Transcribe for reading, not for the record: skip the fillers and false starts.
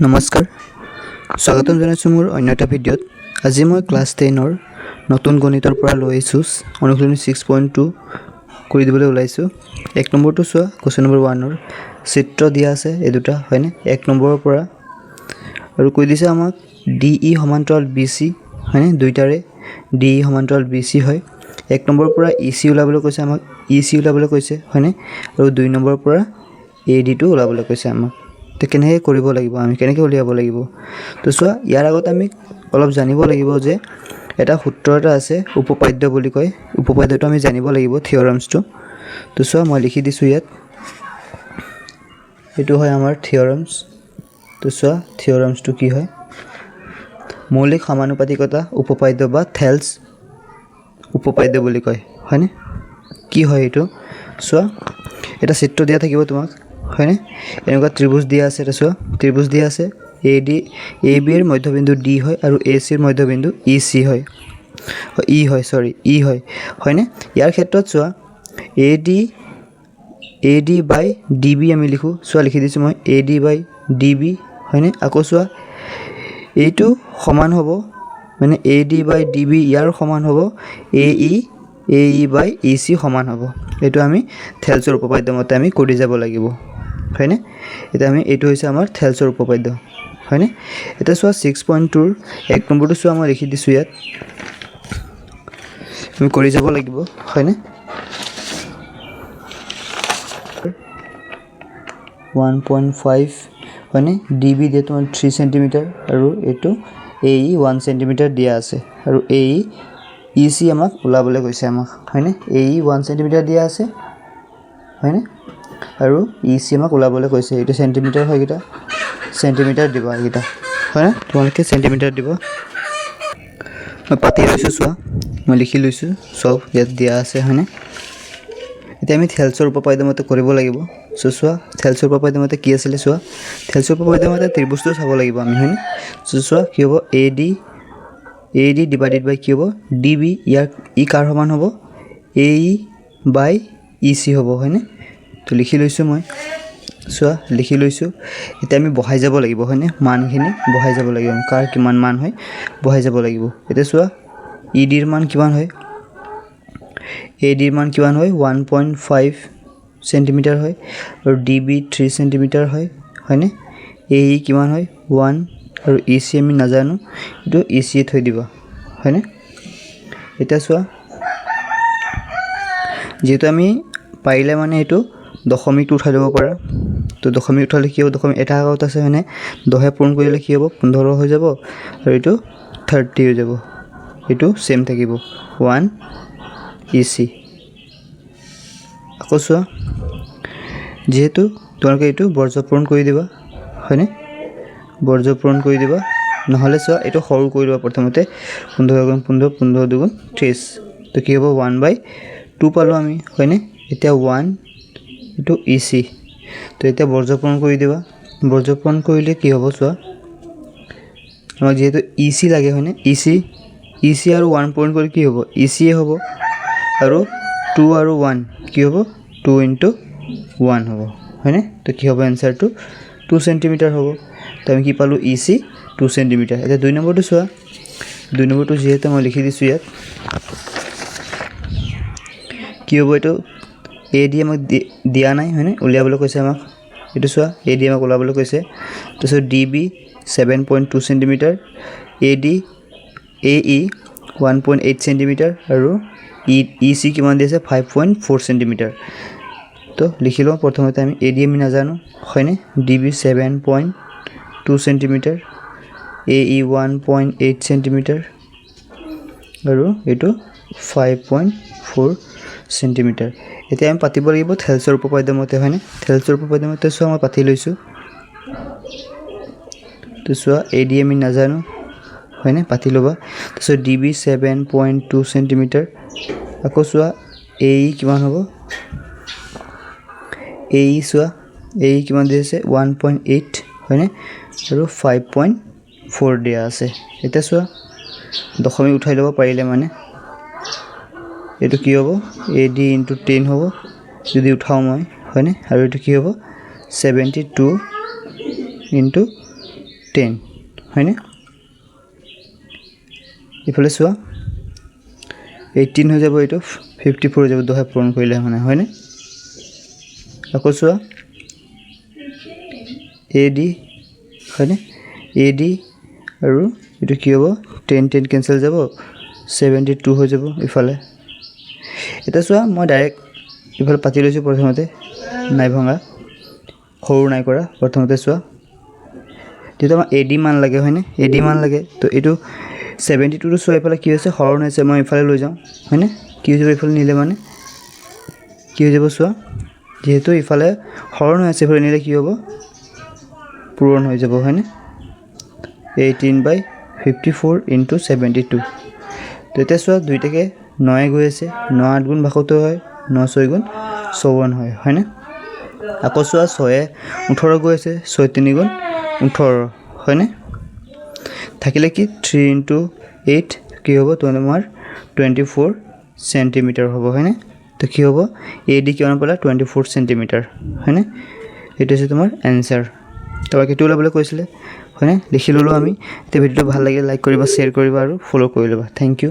নমস্কাৰ স্বাগতম জনাইছোঁ মোৰ অন্য এটা ভিডিঅ'ত। আজি মই ক্লাছ 10ৰ নতুন গণিতৰ পৰা লৈ আহিছোঁ অনুশীলনী 6.2 কৰি দিবলৈ ওলাইছোঁ। 1 নম্বৰটো চোৱা, কুৱেশ্যন নম্বৰ 1ৰ চিত্ৰ দিয়া আছে এই দুটা হয়নে, 1 নম্বৰৰ পৰা আৰু কৈ দিছে আমাক DE সমান্তৰাল BC হয়নে, দুইটাৰে DE সমান্তৰাল BC হয়। 1 নম্বৰৰ পৰা EC ওলাবলৈ কৈছে আমাক, EC ওলাবলৈ কৈছে হয়নে, আৰু 2 নম্বৰৰ পৰা AD টো ওলাবলৈ কৈছে আমাক। তো কেনেকৈ কৰিব লাগিব, আমি কেনেকৈ উলিয়াব লাগিব। তো চোৱা, ইয়াৰ আগত আমি অলপ জানিব লাগিব যে এটা সূত্ৰ এটা আছে উপপাদ্য বুলি কয়, উপপাদ্যটো আমি জানিব লাগিব, থিয়ৰমছটো। তো চোৱা, মই লিখি দিছোঁ ইয়াত, এইটো হয় আমাৰ থিয়ৰমছ। তো চোৱা, থিয়ৰমছটো কি হয়, মৌলিক সমানুপাতিকতা উপপাদ্য বা থেলছ উপপাদ্য বুলি কয় হয়নে। কি হয় এইটো, চোৱা এটা চিত্ৰ দিয়া থাকিব তোমাক হয়নে, এনেকুৱা ত্ৰিভুজ দিয়া আছে, এটা চোৱা ত্ৰিভুজ দিয়া আছে, AB ৰ মধ্যবিন্দু D হয় আৰু AC ৰ মধ্যবিন্দু EC হয়, E হয় হয়নে। ইয়াৰ ক্ষেত্ৰত চোৱা AD বাই DB আমি লিখোঁ, চোৱা লিখি দিছোঁ মই AD বাই DB হয়নে। আকৌ চোৱা এইটো সমান হ'ব মানে AD বাই DB ইয়াৰ সমান হ'ব AE বাই EC সমান হ'ব। এইটো আমি থেলছৰ উপপাদ্য মতে আমি কৰি যাব লাগিব হয়নে। এতিয়া আমি এইটো হৈছে আমাৰ থেলছৰ উপপাদ্য হয়নে। এতিয়া চোৱা 6.2ৰ 1 নম্বৰটো চোৱা, মই লিখি দিছোঁ ইয়াত, আমি কৰি যাব লাগিব হয়নে। 1.5 হয়নে, DB দিয়ে তোমাৰ 3 সেণ্টিমিটাৰ আৰু এইটো AE 1 সেণ্টিমিটাৰ দিয়া আছে আৰু EC আমাক ওলাবলৈ কৈছে আমাক হয়নে। AE 1 সেণ্টিমিটাৰ দিয়া আছে হয়নে, আৰু EC আমাক ওলাবলৈ কৈছে, এইটো সেণ্টিমিটাৰ হয়, এইকেইটা সেণ্টিমিটাৰ দিব, এইকেইটা হয়নে, তোমালোকে সেণ্টিমিটাৰ দিব। মই পাতি লৈছোঁ, চোৱা মই লিখি লৈছোঁ, চব ইয়াত দিয়া আছে হয়নে। এতিয়া আমি থেলছৰ উপপাদ্য মতে কৰিব লাগিব। চোৱা থেলছৰ উপপাদ্য মতে কি আছিলে, চোৱা থেলছৰ উপপাদ্য মতে ত্ৰিভুজটো চাব লাগিব আমি হয়নে। চোৱা কি হ'ব, AD ডিভাইডেড বাই কি হ'ব DB, ই কাৰ সমান হ'ব, AE বাই EC হ'ব হয়নে। তো লিখি লৈছোঁ মই, চোৱা লিখি লৈছোঁ। এতিয়া আমি বহাই যাব লাগিব হয়নে, মানখিনি বহাই যাব লাগিব, কাৰ কিমান মান হয় বহাই যাব লাগিব। এতিয়া চোৱা EDৰ মান কিমান হয়, ADৰ মান কিমান হয় 1.5 সেণ্টিমিটাৰ হয় আৰু DB 3 সেণ্টিমিটাৰ হয় হয়নে। AE কিমান হয় 1 আৰু EC আমি নাজানো, এইটো EC থৈ দিবা হয়নে। এতিয়া চোৱা, যিহেতু আমি পাৰিলে মানে এইটো দশমিকটো উঠাই ল'ব পাৰা, তো দশমিক উঠালে কি হ'ব, দশমিক এটা আগত আছে হয়নে, 10 পূৰণ কৰিলে কি হ'ব 15 হৈ যাব আৰু এইটো 30 হৈ যাব, এইটো চেম থাকিব 1 EC। আকৌ চোৱা, যিহেতু তোমালোকে এইটো বৰ্জপূৰণ কৰি দিবা হয়নে, বৰ্জপূৰণ কৰি দিবা, নহ'লে চোৱা এইটো সৰু কৰি দিবা প্ৰথমতে, 15 × 15 15 × 2 30, তো কি হ'ব 1/2 পালোঁ আমি হয়নে। এতিয়া 1 এইটো EC, তো এতিয়া বৰ্জপূৰণ কৰি দিবা, বৰ্জপূৰণ কৰিলে কি হ'ব, চোৱা আমাক যিহেতু EC লাগে হয়নে, EC আৰু 1 পূৰণ কৰি কি হ'ব EC হ'ব, আৰু 2 আৰু 1 কি হ'ব 2 × 1 হ'ব হয়নে। তো কি হ'ব এনচাৰটো 2 সেণ্টিমিটাৰ হ'ব। তো আমি কি পালোঁ EC 2 সেণ্টিমিটাৰ। এতিয়া 2 নম্বৰটো চোৱা, 2 নম্বৰটো যিহেতু মই লিখি দিছোঁ ইয়াত, কি হ'ব এইটো AD আমাক দিয়া নাই হয়নে, উলিয়াবলৈ কৈছে আমাক, এইটো চোৱা AD আমাক ওলাবলৈ কৈছে। তাৰপিছত DB 7.2 সেণ্টিমিটাৰ, AE 1.8 সেণ্টিমিটাৰ আৰু EC কিমান দিছে 5.4 সেণ্টিমিটাৰ। তো লিখি লওঁ প্ৰথমতে আমি AD আমি নাজানো হয়নে, DB 7.2 সেণ্টিমিটাৰ, AE 1.8 সেণ্টিমিটাৰ আৰু এইটো 5.4 সেণ্টিমিটাৰ। এতিয়া আমি পাতিব লাগিব থেলছৰ উপপাদ্য মতে হয়নে, থেলছৰ উপপাদ্য মতে চোৱা মই পাতি লৈছোঁ। তো চোৱা AD আমি নাজানো হয়নে, পাতি ল'বা। তাৰপিছত DB 7.2 সেণ্টিমিটাৰ, আকৌ চোৱা AE কিমান হ'ব, AE চোৱা AE কিমান দিয়া আছে 1.8 হয়নে, আৰু 5.4 দিয়া আছে। এতিয়া চোৱা দশমিক উঠাই ল'ব পাৰিলে মানে এইটো কি হ'ব AD × 10 হ'ব যদি উঠাওঁ মই হয়নে, আৰু এইটো কি হ'ব 72 × 10 হয়নে ইফালে চোৱা 18 হৈ যাব এইটো 54 হৈ যাব দুহাই পূৰণ কৰিলে মানে হয়নে আকৌ চোৱা AD হয়নে AD আৰু এইটো কি হ'ব 10 10 কেনসেল যাব 72 হৈ যাব ইফালে এটা চোৱা মই ডাইৰেক্ট ইফালে পাতি লৈছো প্ৰথমতে নাই ভঙা সৰু নাই কৰা প্ৰথমতে চোৱা যেটো আমাৰ AD মান লাগে হয়নে AD মান লাগে তো এইটো 72 টো চোৱা ইফালে কি হৈছে হৰণ হৈছে মই ইফালে লৈ যাওঁ হয়নে কি হৈ যাব ইফালে নিলে মানে কি হৈ যাব চোৱা যেহেতু ইফালে হৰণ হৈছে ইফালে নিলে কি হ'ব পূৰণ হৈ যাব হয়নে 18/54 into 72 তো এটা চোৱা দুইটাকে 9 গৈ আছে 9 8 গুণ ভাগতো হয় 9 6 গুণ 54 হয় হয়নে আকৌ চোৱা 6 18 গৈ আছে 6 3 গুণ 18 হয়নে থাকিলে কি 3 into 8 কি হ'ব তোমাৰ 24 সেন্টিমিটার হ'ব হয়নে তো কি হ'ব AD কিমান পালা 24 সেন্টিমিটার হয়নে এটা হৈছে তোমাৰ आंसर তোমাক এটো ওলাবলৈ কৈছিলে হয়নে লিখি ললো আমি তে ভিডিওটো ভাল লাগে লাইক কৰিবা শেয়াৰ কৰিবা আৰু ফলো কৰি লবা থ্যাংক ইউ